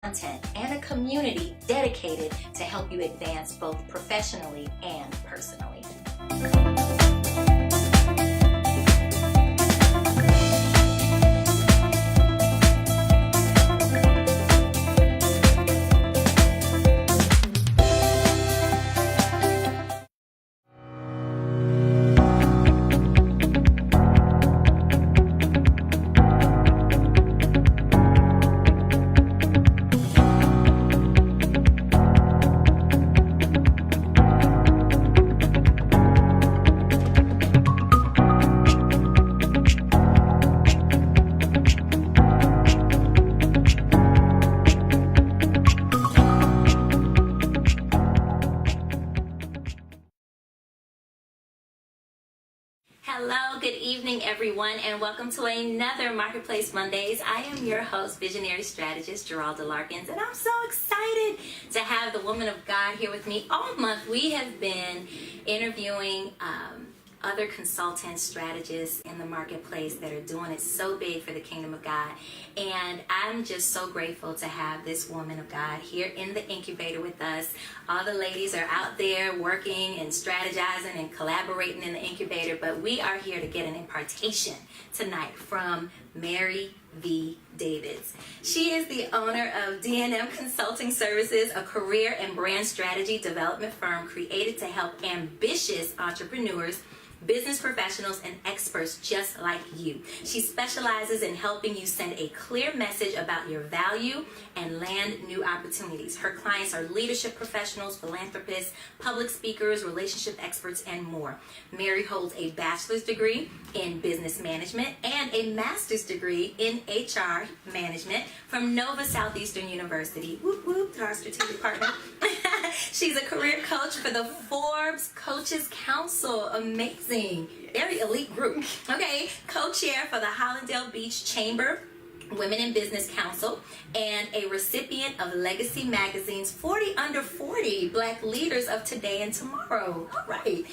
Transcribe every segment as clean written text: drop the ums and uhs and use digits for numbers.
content and a community dedicated to help you advance both professionally and personally. Hello, good evening everyone, and welcome to another Marketplace Mondays. I am your host, visionary strategist Geralda Larkins, and I'm so excited to have the woman of God here with me. All month we have been interviewing other consultants, strategists in the marketplace that are doing it so big for the kingdom of God. And I'm just so grateful to have this woman of God here in the incubator with us. All the ladies are out there working and strategizing and collaborating in the incubator, but we are here to get an impartation tonight from Mary V. Davids. She is the owner of D&M Consulting Services, a career and brand strategy development firm created to help ambitious entrepreneurs, business professionals, and experts just like you. She specializes in helping you send a clear message about your value and land new opportunities. Her clients are leadership professionals, philanthropists, public speakers, relationship experts, and more. Mary holds a bachelor's degree in business management and a master's degree in HR management from Nova Southeastern University. Whoop whoop to our strategic partner. She's a career coach for the Forbes Coaches Council. Amazing. Very elite group. Okay. Co-chair for the Hollandale Beach Chamber Women in Business Council and a recipient of Legacy Magazine's 40 Under 40 Black Leaders of Today and Tomorrow. All right.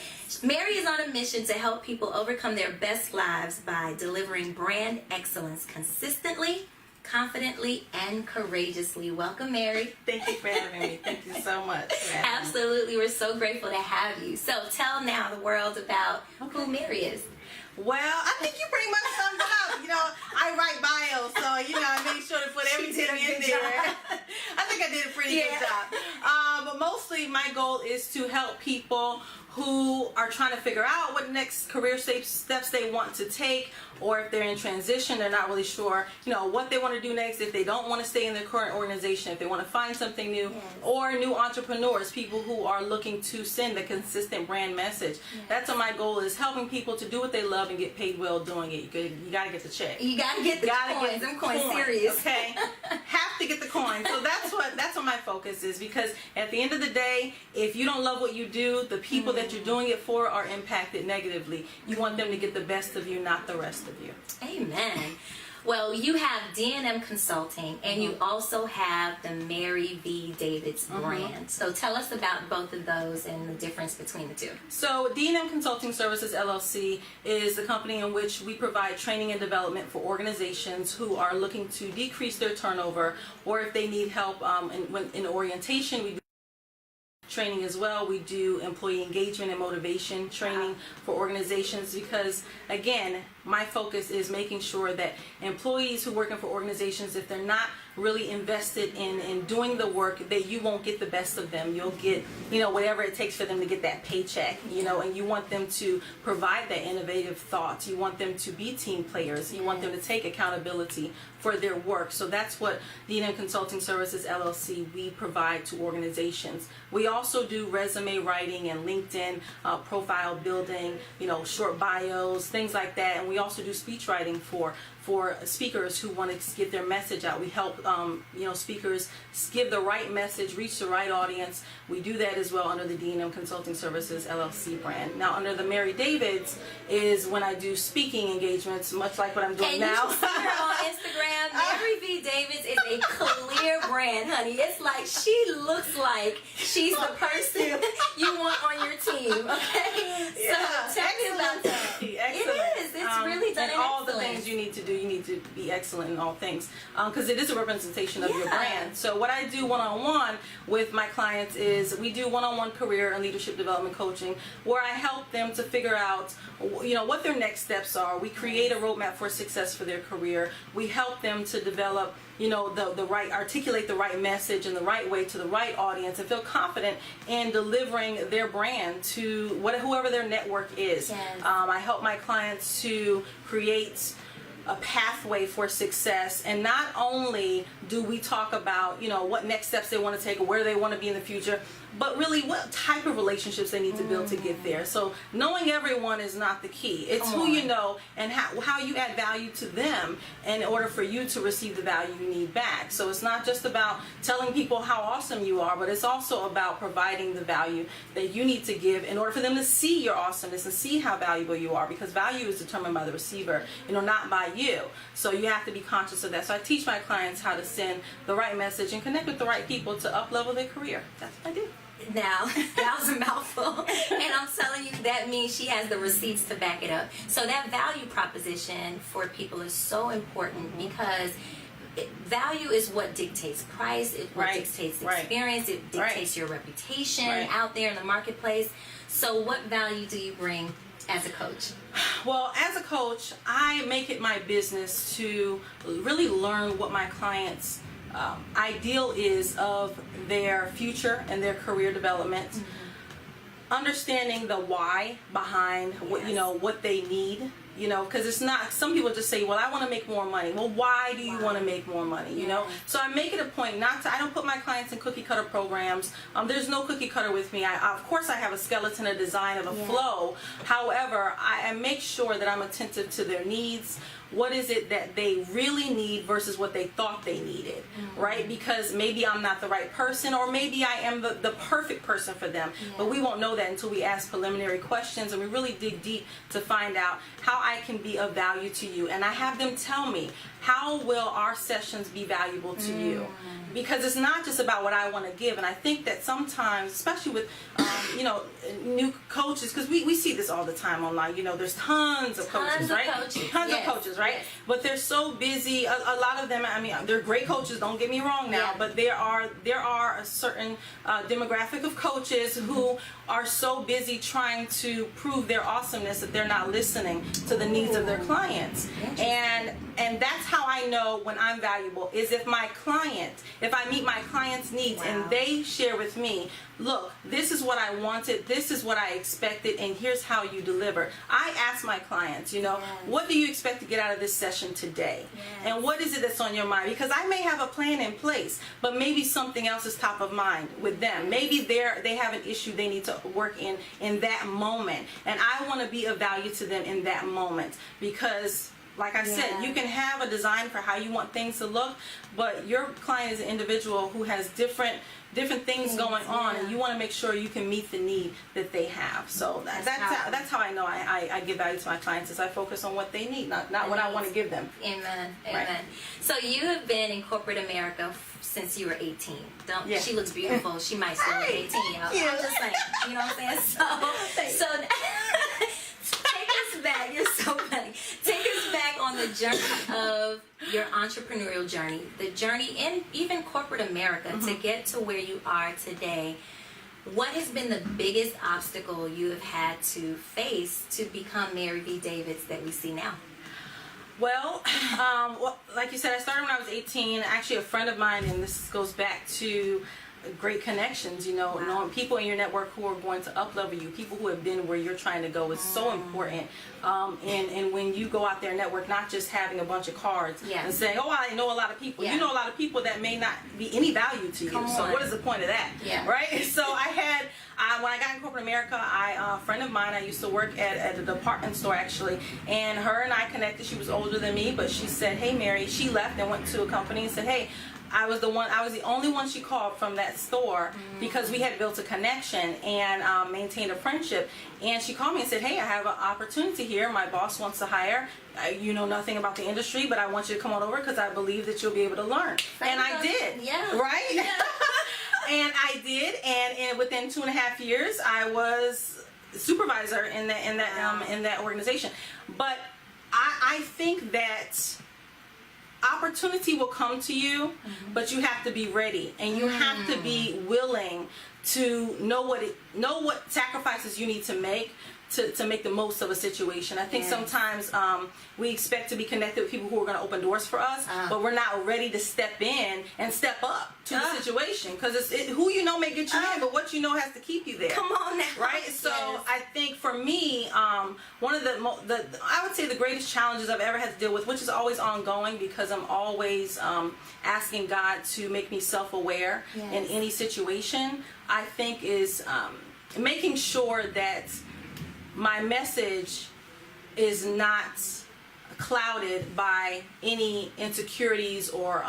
Mary is on a mission to help people overcome their best lives by delivering brand excellence consistently, confidently, and courageously. Welcome, Mary. Thank you for having me. Thank you so much. Absolutely. We're so grateful to have you. So tell now the world about who Mary is. Well, I think you pretty much summed it up. You know, I write bios, so, I made sure to put everything in there. I think I did a pretty good job. But mostly my goal is to help people who are trying to figure out what next career steps they want to take, or if they're in transition, they're not really sure, what they want to do next, if they don't want to stay in their current organization, if they want to find something new, or new entrepreneurs, people who are looking to send a consistent brand message. That's what my goal is, helping people to do what they love and get paid well doing it. You got to get the check. You got to get the coins. Them coins serious. Okay? Have to get the coins. So that's what my focus is, because at the end of the day, if you don't love what you do, the people that you're doing it for are impacted negatively. You want them to get the best of you, not the rest of you. Amen. Well, you have D&M Consulting, and you also have the Mary V. Davids brand. So tell us about both of those and the difference between the two. So D&M Consulting Services, LLC, is the company in which we provide training and development for organizations who are looking to decrease their turnover, or if they need help in orientation. We do training as well. We do employee engagement and motivation training for organizations, because again, my focus is making sure that employees who working for organizations, if they're not really invested in doing the work, that you won't get the best of them. You'll get, whatever it takes for them to get that paycheck, and you want them to provide that innovative thoughts. You want them to be team players. You want them to take accountability for their work. So that's what D&M Consulting Services, LLC, we provide to organizations. We also do resume writing and LinkedIn profile building, short bios, things like that. And we also do speech writing for speakers who want to get their message out. We help speakers give the right message, reach the right audience. We do that as well under the D&M Consulting Services LLC brand. Now under the Mary Davids is when I do speaking engagements, much like what I'm doing now. And you see her on Instagram. Mary V. Davids is a clear brand, honey. It's like she looks like she's the person you want on your team. Okay? Yeah. So tell me about that. Excellent. It is. it's really done and all the things you need to do. You need to be excellent in all things, because it is a representation of your brand. So what I do one-on-one with my clients is we do one-on-one career and leadership development coaching, where I help them to figure out, what their next steps are. We create a roadmap for success for their career. We help them to develop, articulate the right message in the right way to the right audience, and feel confident in delivering their brand to whoever their network is. Yes. I help my clients to create a pathway for success, and not only do we talk about what next steps they want to take or where they want to be in the future, but really what type of relationships they need to build to get there. So knowing everyone is not the key. It's who you know and how you add value to them in order for you to receive the value you need back. So it's not just about telling people how awesome you are, but it's also about providing the value that you need to give in order for them to see your awesomeness and see how valuable you are, because value is determined by the receiver, not by you. So you have to be conscious of that. So I teach my clients how to send the right message and connect with the right people to up-level their career. That's what I do. Now, that was a mouthful. And I'm telling you, that means she has the receipts to back it up. So that value proposition for people is so important, because value is what dictates price, it what dictates experience, it dictates your reputation out there in the marketplace. So what value do you bring as a coach? Well, as a coach, I make it my business to really learn what my clients' ideal is of their future and their career development. Understanding the why behind what they need. Because it's not, some people just say, well, I want to make more money. Well, why do you want to make more money, So I make it a point I don't put my clients in cookie cutter programs. There's no cookie cutter with me. Of course I have a skeleton, a design of a flow. However, I make sure that I'm attentive to their needs. What is it that they really need versus what they thought they needed, right? Because maybe I'm not the right person, or maybe I am the perfect person for them. But we won't know that until we ask preliminary questions and we really dig deep to find out how I can be of value to you. And I have them tell me, how will our sessions be valuable to you? Because it's not just about what I want to give. And I think that sometimes, especially with new coaches, because we see this all the time online, there's tons of coaches, right? Tons of coaches, right? Yes. But they're so busy. A lot of them, they're great coaches, don't get me wrong now, but there are a certain demographic of coaches who are so busy trying to prove their awesomeness that they're not listening to the needs of their clients. And that's how I know when I'm valuable, is if I meet my client's needs and they share with me, look, this is what I wanted, this is what I expected, and here's how you deliver. I ask my clients, what do you expect to get out of this session today? And what is it that's on your mind? Because I may have a plan in place, but maybe something else is top of mind with them. Maybe they have an issue they need to work in that moment, and I want to be of value to them in that moment, because like I said, you can have a design for how you want things to look, but your client is an individual who has different things going on, and you want to make sure you can meet the need that they have. So that's how I know I give value to my clients, is I focus on what they need, not what I want to give them. Amen. Amen. So you have been in corporate America since you were 18. She looks beautiful. She might still look 18. I'm just saying. You know what I'm saying? So take us back. You're so funny. Take us back on the journey of your entrepreneurial journey, the journey in even corporate America to get to where you are today. What has been the biggest obstacle you have had to face to become Mary V. Davids that we see now? Well, like you said, I started when I was 18. Actually, a friend of mine, and this goes back to great connections, knowing people in your network who are going to up-level you, people who have been where you're trying to go is so important. And when you go out there and network, not just having a bunch of cards and saying, oh, I know a lot of people. You know a lot of people that may not be any value to you. So what is the point of that? Right? So when I got in corporate America, a friend of mine, I used to work at a department store actually, and her and I connected. She was older than me, but she said, hey Mary, she left and went to a company and said, hey, I was the only one she called from that store because we had built a connection and maintained a friendship. And she called me and said, hey, I have an opportunity here. My boss wants to hire. You know nothing about the industry, but I want you to come on over because I believe that you'll be able to learn. And I did. Right? And I did. And within 2.5 years, I was supervisor in that organization. But I think that opportunity will come to you, but you have to be ready, and you have to be willing to know what sacrifices you need to make the most of a situation. I think sometimes we expect to be connected with people who are going to open doors for us, but we're not ready to step in and step up to the situation, because who you know may get you in, but what you know has to keep you there. Come on now. Right? So I think for me, one of the I would say the greatest challenges I've ever had to deal with, which is always ongoing because I'm always asking God to make me self-aware in any situation, I think is making sure that my message is not clouded by any insecurities or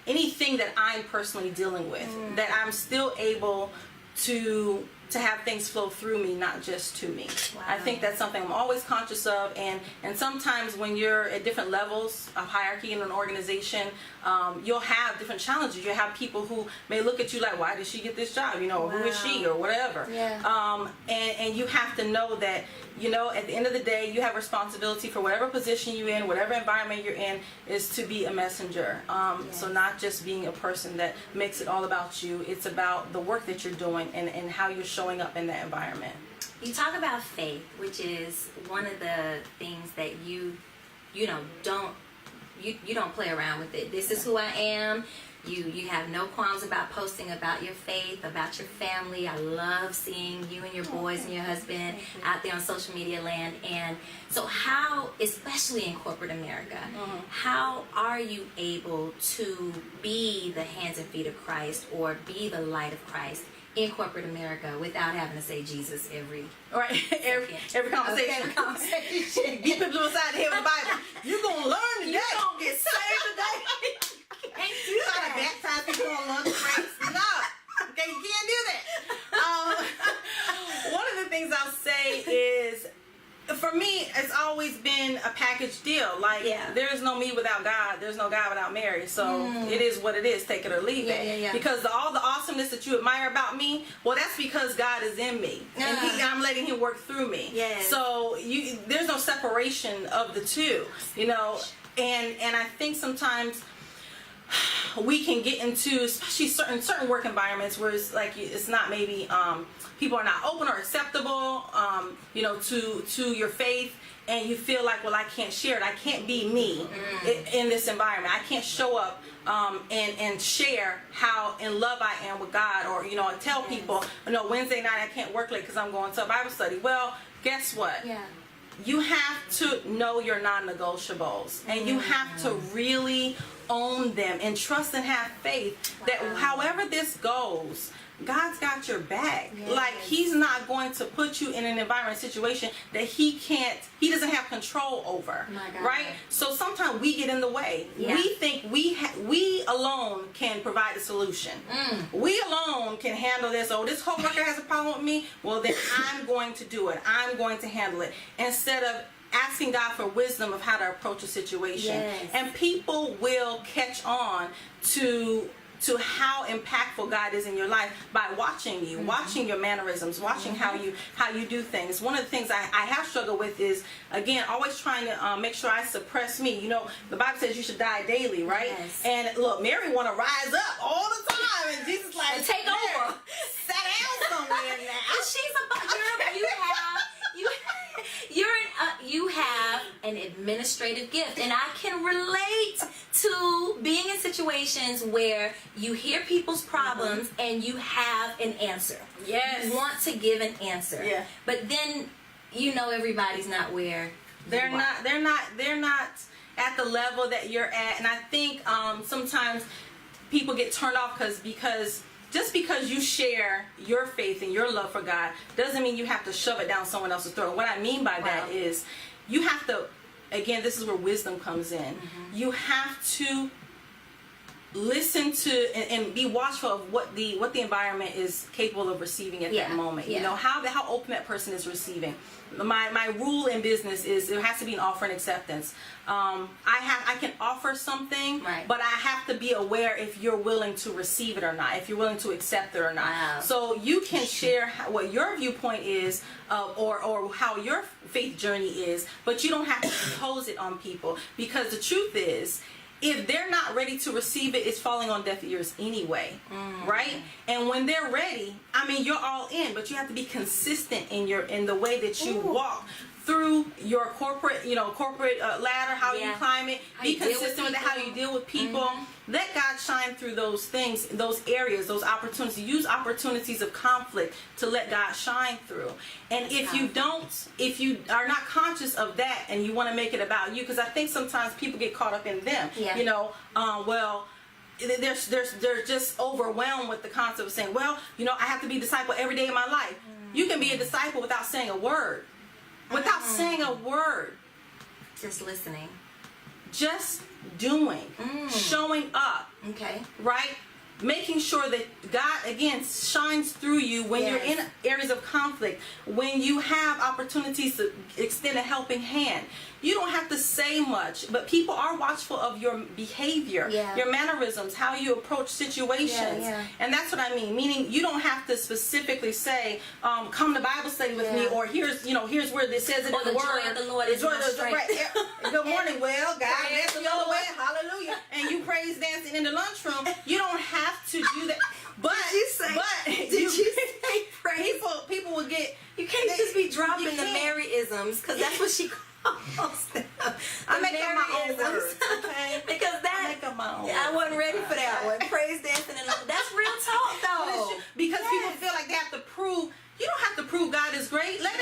anything that I'm personally dealing with. That I'm still able to have things flow through me, not just to me. Wow. I think that's something I'm always conscious of, and sometimes when you're at different levels of hierarchy in an organization, you'll have different challenges. You'll have people who may look at you like, why did she get this job? Or who is she, or whatever. And you have to know that, at the end of the day, you have responsibility for whatever position you're in, whatever environment you're in, is to be a messenger. So not just being a person that makes it all about you. It's about the work that you're doing and how you're showing up in that environment. You talk about faith, which is one of the things that you don't play around with it. This is who I am. You have no qualms about posting about your faith, about your family. I love seeing you and your boys and your husband out there on social media land. And so how, especially in corporate America, how are you able to be the hands and feet of Christ or be the light of Christ in corporate America without having to say Jesus every conversation? Get people beside the head with the Bible. You're going to learn today. You're going to get saved today. Can't do that. Try to baptize people on lunch breaks. No. Okay, you can't do that. One of the things I'll say is, for me, it's always been a package deal. Like, there is no me without God. There's no God without Mary. So it is what it is. Take it or leave it. Because all the awesomeness that you admire about me, well, that's because God is in me. And I'm letting Him work through me. So there's no separation of the two. And I think sometimes we can get into, especially certain work environments where it's like it's not maybe people are not open or acceptable to your faith, and you feel like, well, I can't share it, I can't be me in this environment, I can't show up and share how in love I am with God, or tell people Wednesday night I can't work late because I'm going to a Bible study. Well, guess what? You have to know your non-negotiables, and you have to really own them and trust and have faith that however this goes, God's got your back. Like, He's not going to put you in an environment, situation that He doesn't have control over. Right? So sometimes we get in the way. We think we alone can provide a solution. We alone can handle this. Oh, this coworker has a problem with me. Well, then I'm going to do it. I'm going to handle it. Instead of asking God for wisdom of how to approach a situation. And people will catch on to how impactful God is in your life by watching you, watching your mannerisms, watching how you do things. One of the things I have struggled with is, again, always trying to make sure I suppress me. The Bible says you should die daily, right? And look, Mary want to rise up all the time, and Jesus like, take over. Sit down somewhere now. You have an administrative gift, and I can relate to being in situations where you hear people's problems and you have an answer. You want to give an answer. But then everybody's not where they're not at the level that you're at. And I think sometimes people get turned off because just because you share your faith and your love for God doesn't mean you have to shove it down someone else's throat. What I mean by that is you have to, again, this is where wisdom comes in. You have to listen to and be watchful of what the environment is capable of receiving at that moment. Yeah. You know, how open that person is receiving. My rule in business is there has to be an offer and acceptance. I can offer something, right, but I have to be aware if you're willing to receive it or not, if you're willing to accept it or not. Wow. So you can share what your viewpoint is, or how your faith journey is, but you don't have to impose it on people, because the truth is, if they're not ready to receive it, it's falling on deaf ears anyway, right? And when they're ready, I mean, you're all in, but you have to be consistent in the way that you walk through your corporate ladder, how you climb it. Be consistent with how you deal with people. Let God shine through those things, those areas, those opportunities. Use opportunities of conflict to let God shine through. And if you are not conscious of that and you want to make it about you, because I think sometimes people get caught up in them. Yeah. You know, they're just overwhelmed with the concept of saying, well, you know, I have to be a disciple every day of my life. You can be a disciple without saying a word. Without saying a word. Just listening. Just doing. Showing up. Okay. Right? Making sure that God, again, shines through you when you're in areas of conflict, when you have opportunities to extend a helping hand. You don't have to say much, but people are watchful of your behavior, your mannerisms, how you approach situations. And that's what I mean. Meaning you don't have to specifically say, come to Bible study with me, or here's where this says it in the word. Joy of the Lord is my strength. Good morning. Well, God bless you all the way. Hallelujah. And you praise dancing in the lunchroom. You don't have to do that. But did you say praise? People will get. You can't just be dropping the Mary-isms, because that's what she calls them. I make up my own words, okay? Because that, I make up my own I wasn't ready for that one. Praise dancing, and that's real talk, though. Because people feel like they have to prove. You don't have to prove God is great. Let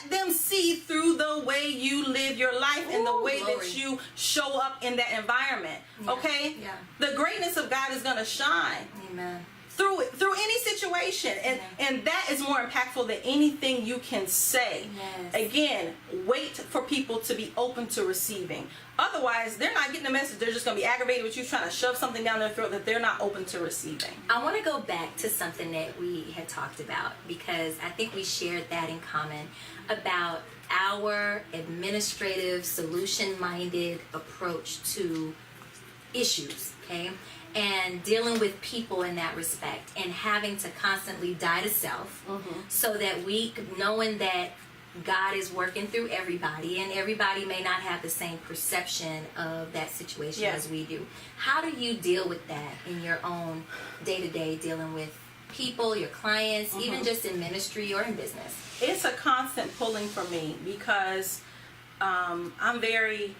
them see through the way you live your life and the way that you show up in that environment. Okay? Yeah. The greatness of God is going to shine. Amen. Through any situation, and that is more impactful than anything you can say. Again, wait for people to be open to receiving. Otherwise, they're not getting the message. They're just going to be aggravated with you trying to shove something down their throat that they're not open to receiving. I want to go back to something that we had talked about, because I think we shared that in common about our administrative, solution-minded approach to issues, okay? And dealing with people in that respect, and having to constantly die to self, so that knowing that God is working through everybody, and everybody may not have the same perception of that situation as we do. How do you deal with that in your own day-to-day, dealing with people, your clients, even just in ministry or in business? It's a constant pulling for me, because I'm very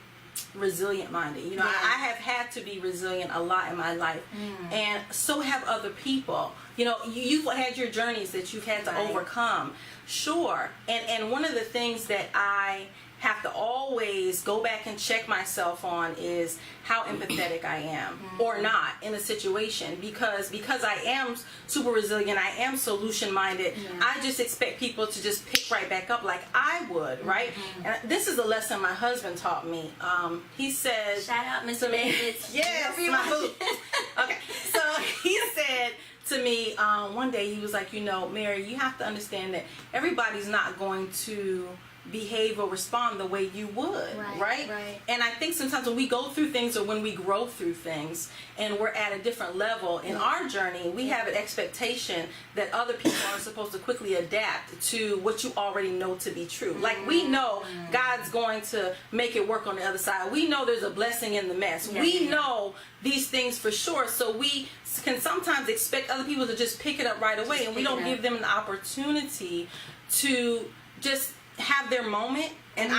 resilient minded. You know, I have had to be resilient a lot in my life, and so have other people. You know, you've had your journeys that you've had to overcome. Sure. And one of the things that I have to always go back and check myself on is how empathetic I am or not in a situation, because I am super resilient, I am solution minded. I just expect people to just pick right back up like I would, right? And this is a lesson my husband taught me. He says, shout out Mr. Davis. Yes, my boo. Okay, so he said to me one day, he was like, you know, Mary, you have to understand that everybody's not going to behave or respond the way you would, right? And I think sometimes when we go through things, or when we grow through things, and we're at a different level in our journey, we have an expectation that other people are supposed to quickly adapt to what you already know to be true. Like, we know God's going to make it work on the other side. We know there's a blessing in the mess. We know these things for sure, so we can sometimes expect other people to just pick it up right away, and we don't give them an opportunity to just have their moment. And I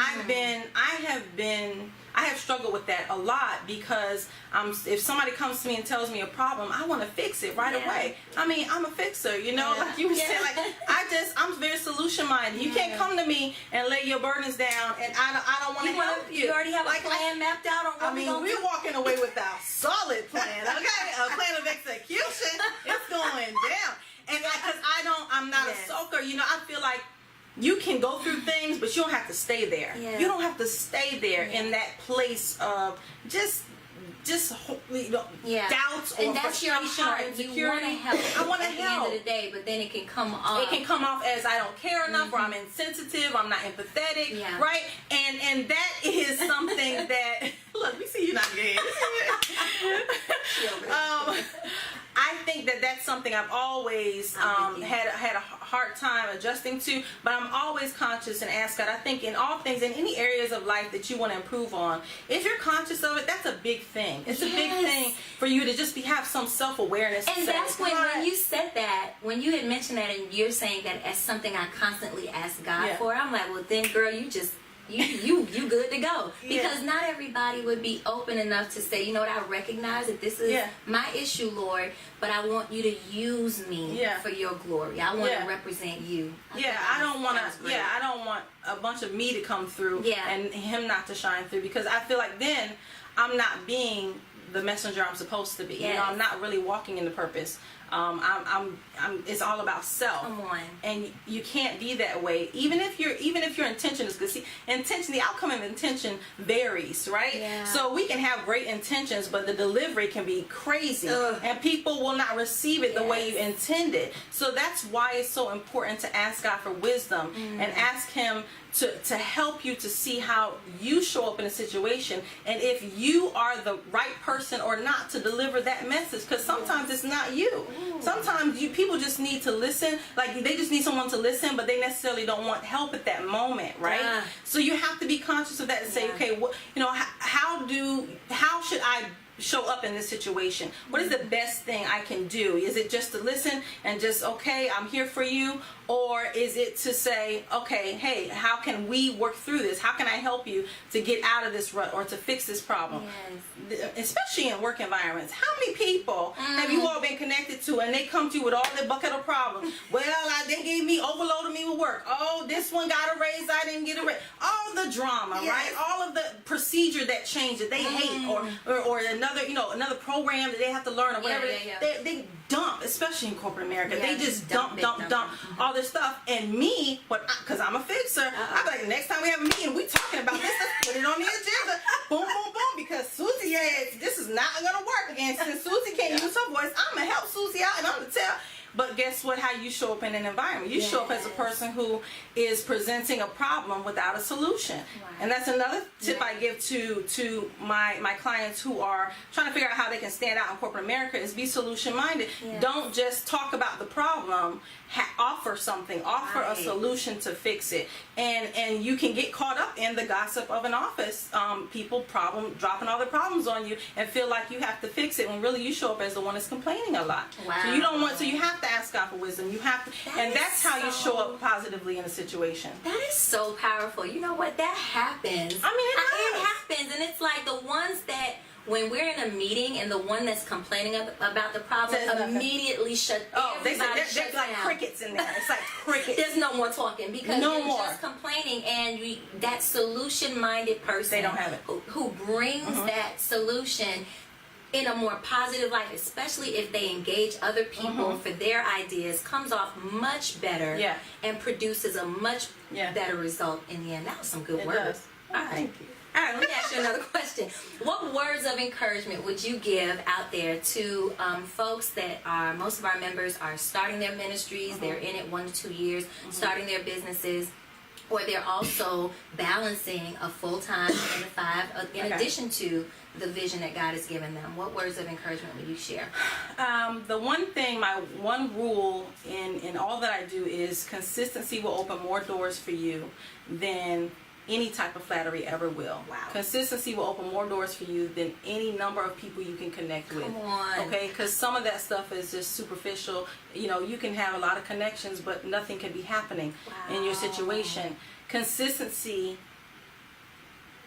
have struggled with that a lot, because if somebody comes to me and tells me a problem, I want to fix it right away. I mean, I'm a fixer, you know, like you were saying, like I'm very solution minded. You can't come to me and lay your burdens down, and I don't want to help you. You already have a plan mapped out on what we're walking away with a solid plan, okay? A plan of execution. It's going down. And because I'm not a sulker, you know, I feel like you can go through things, but you don't have to stay there. You don't have to stay there in that place of just doubts or and that's your frustration heart. or insecurity. You want to help. I want to at help. the end of the day, but then it can come off. It can come off as I don't care enough, or I'm insensitive, I'm not empathetic, right? And that is something that look, we see you not good. I think that that's something I've always had a hard time adjusting to, but I'm always conscious and ask God. I think in all things, in any areas of life that you want to improve on, if you're conscious of it, that's a big thing. It's a big thing for you to just have some self-awareness. And that's when you said that, when you had mentioned that, and you're saying that as something I constantly ask God for, I'm like, well, then, girl, you just. You good to go, because not everybody would be open enough to say, you know what, I recognize that this is my issue, Lord, but I want you to use me for your glory. I want to represent you. I don't want a bunch of me to come through and him not to shine through, because I feel like then I'm not being the messenger I'm supposed to be. You know, I'm not really walking in the purpose. It's all about self. Come on. And you can't be that way. Even if your intention is good. See, the outcome of intention varies, right? Yeah. So we can have great intentions, but the delivery can be crazy. And people will not receive it the way you intended. So that's why it's so important to ask God for wisdom and ask him to help you to see how you show up in a situation, and if you are the right person or not to deliver that message, because sometimes it's not you. Sometimes people just need to listen, like they just need someone to listen, but they necessarily don't want help at that moment, right? So you have to be conscious of that and say, okay, how should I show up in this situation? What is the best thing I can do? Is it just to listen and just, okay, I'm here for you? Or is it to say, okay, hey, how can we work through this? How can I help you to get out of this rut or to fix this problem? Especially in work environments. How many people have you all been connected to, and they come to you with all their bucket of problems? Well, they overloaded me with work. Oh, this one got a raise, I didn't get a raise. All the drama, right? All of the procedure that changed that they hate, or another program that they have to learn, or whatever. They dump, especially in corporate America. They just dump all this stuff. And me, because I'm a fixer, I'm like, next time we have a meeting, we talking about this, let's put it on the agenda. Boom, boom, boom, because Susie, this is not gonna work again. Since Susie can't use her voice, I'm gonna help Susie out, and I'm gonna tell. But guess what? How you show up in an environment. You show up as a person who is presenting a problem without a solution. And that's another tip I give to my clients who are trying to figure out how they can stand out in corporate America, is be solution minded. Don't just talk about the problem. Offer something. Offer a solution to fix it. And you can get caught up in the gossip of an office. People dropping all their problems on you and feel like you have to fix it, when really you show up as the one that's complaining a lot. So you have to ask God for wisdom. You have to, and that's how you show up positively in a situation. That is so powerful. You know what? That happens. I mean, it happens, and it's like the ones that, when we're in a meeting and the one that's complaining about the problem immediately they're like crickets in there. It's like crickets. There's no more talking, because you're just complaining, and that solution-minded person, they don't have it, who brings that solution in a more positive light, especially if they engage other people for their ideas, comes off much better and produces a much better result in the end. That was some good words. All right. Thank you. All right, let me ask you another question. What words of encouragement would you give out there to folks that are, most of our members are starting their ministries, they're in it 1 to 2 years, starting their businesses, or they're also balancing a full-time 9 to 5 in addition to the vision that God has given them? What words of encouragement would you share? The one thing, my one rule in all that I do is consistency will open more doors for you than any type of flattery ever will. Wow. Consistency will open more doors for you than any number of people you can connect with. Come on. Okay? Because some of that stuff is just superficial. You can have a lot of connections, but nothing can be happening in your situation. Consistency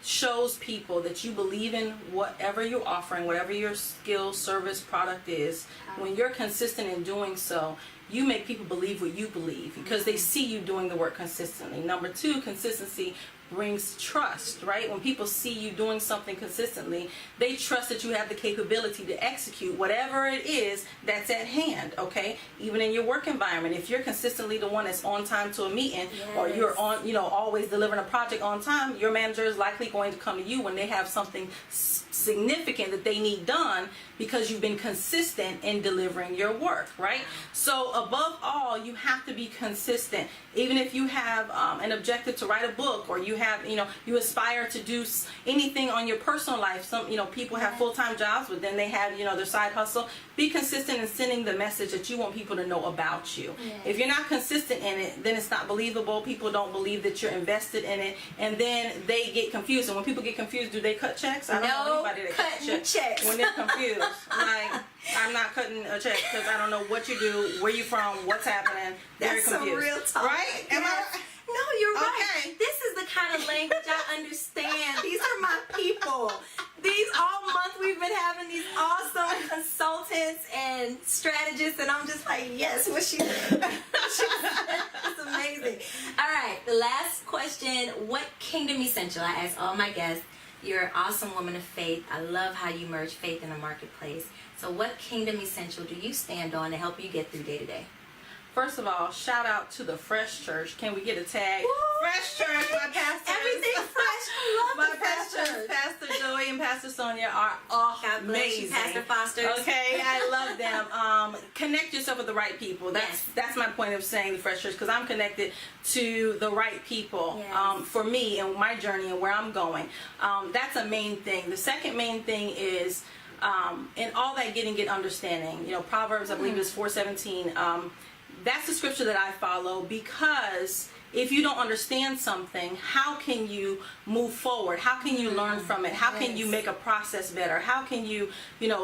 shows people that you believe in whatever you're offering, whatever your skill, service, product is. When you're consistent in doing so, you make people believe what you believe, because they see you doing the work consistently. Number 2, consistency brings trust, right? When people see you doing something consistently, they trust that you have the capability to execute whatever it is that's at hand, okay? Even in your work environment, if you're consistently the one that's on time to a meeting, or you're on, always delivering a project on time, your manager is likely going to come to you when they have something significant that they need done, because you've been consistent in delivering your work, right? So above all, you have to be consistent. Even if you have an objective to write a book, or you have, you aspire to do anything on your personal life. Some, people have full-time jobs, but then they have, their side hustle. Be consistent in sending the message that you want people to know about you. Yes. If you're not consistent in it, then it's not believable. People don't believe that you're invested in it, and then they get confused. And when people get confused, do they cut checks? I don't know anybody that cuts checks when they're confused. Like, I'm not cutting a check because I don't know what you do, where you from, what's happening. Very That's confused. some real talk. Right? Am I right? No, you're right. Okay. This is the kind of language I understand. These are my people. All month we've been having these awesome consultants and strategists, and I'm just like, yes, what she said. It's amazing. All right, the last question: what Kingdom Essential? I ask all my guests. You're an awesome woman of faith. I love how you merge faith in the marketplace. So what Kingdom Essential do you stand on to help you get through day to day? First of all, shout out to the Fresh Church. Can we get a tag? Woo! Fresh Church, my pastors. Everything fresh. I love my the Fresh pastors, Church. Pastor Joey and Pastor Sonia, are God amazing. bless you, Pastor Foster. Okay, I love them. Connect yourself with the right people. That's my point of saying the Fresh Church, because I'm connected to the right people. Yes. For me and my journey and where I'm going. That's a main thing. The second main thing is in all that get understanding. Proverbs, I believe, is 4:17. That's the scripture that I follow, because if you don't understand something, how can you move forward? How can you learn from it? How can you make a process better? How can you,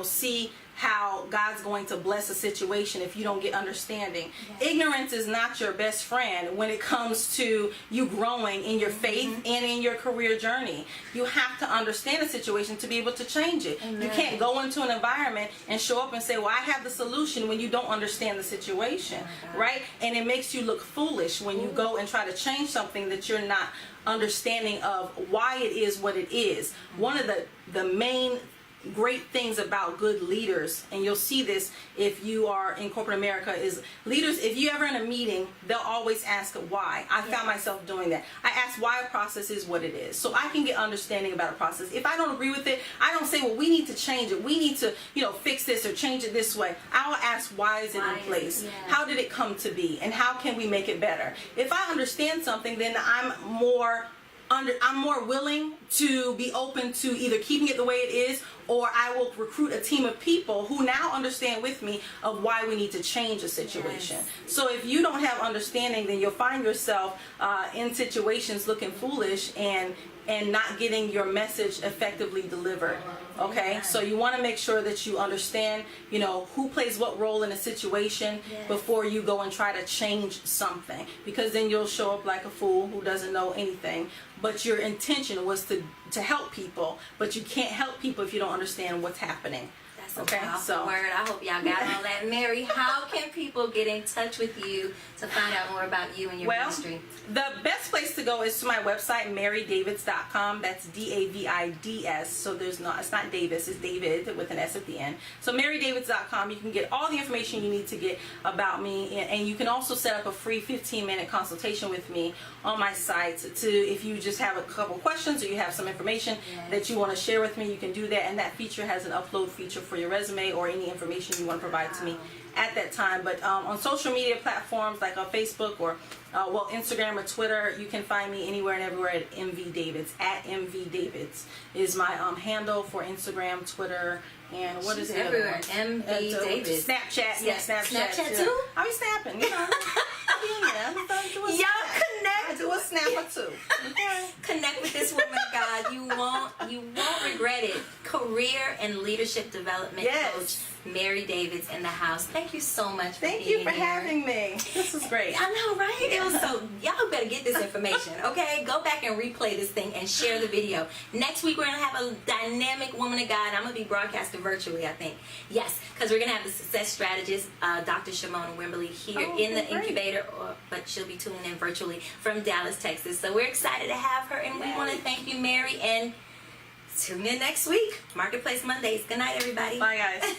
see how God's going to bless a situation if you don't get understanding? Yes. Ignorance is not your best friend when it comes to you growing in your faith and in your career journey. You have to understand a situation to be able to change it. Amen. You can't go into an environment and show up and say, well, I have the solution, when you don't understand the situation, right? And it makes you look foolish when you go and try to change something that you're not understanding of why it is what it is. One of the main great things about good leaders, and you'll see this if you are in corporate America, is leaders, if you ever in a meeting, they'll always ask why. I found myself doing that. I ask why a process is what it is, so I can get understanding about a process. If I don't agree with it, I don't say, well, we need to change it, we need to fix this or change it this way. I'll ask, why is it in place? How did it come to be, and how can we make it better? If I understand something, then I'm more willing to be open to either keeping it the way it is, or I will recruit a team of people who now understand with me of why we need to change a situation. Yes. So if you don't have understanding, then you'll find yourself in situations looking foolish and not getting your message effectively delivered. Okay, so you want to make sure that you understand, who plays what role in a situation before you go and try to change something, because then you'll show up like a fool who doesn't know anything. But your intention was to help people, but you can't help people if you don't understand what's happening. That's a powerful word. I hope y'all got all that. Mary, how can people get in touch with you to find out more about you and your ministry? The best place to go is to my website, marydavids.com. That's Davids. So it's not Davis, it's David with an S at the end. So marydavids.com, you can get all the information you need to get about me, and you can also set up a free 15-minute consultation with me on my site if you just have a couple questions or you have some information that you want to share with me, you can do that, and that feature has an upload feature for your resume or any information you want to provide to me at that time. But on social media platforms like on Facebook or Instagram or Twitter, you can find me anywhere and everywhere at MV Davids. At MV Davids is my handle for Instagram, Twitter, and what is it? Everywhere. MV Davids. Snapchat. Yes. Snapchat too? I be snapping. Y'all connect. I do a snap or two. Okay. Connect with this woman of God. You won't regret it. Career and leadership development coach Mary Davids in the house. Thank you so much for being here. Thank you for having me. This was great. I know, right? It was so. Y'all better get this information, okay? Go back and replay this thing and share the video. Next week we're gonna have a dynamic woman of God. I'm gonna be broadcasting virtually, I think. Yes, because we're gonna have the success strategist, Dr. Shimona Wimberly, here in the incubator, but she'll be tuning in virtually from from Dallas, Texas. So we're excited to have her, and we want to thank you, Mary, and tune in next week. Marketplace Mondays. Good night, everybody. Bye, guys.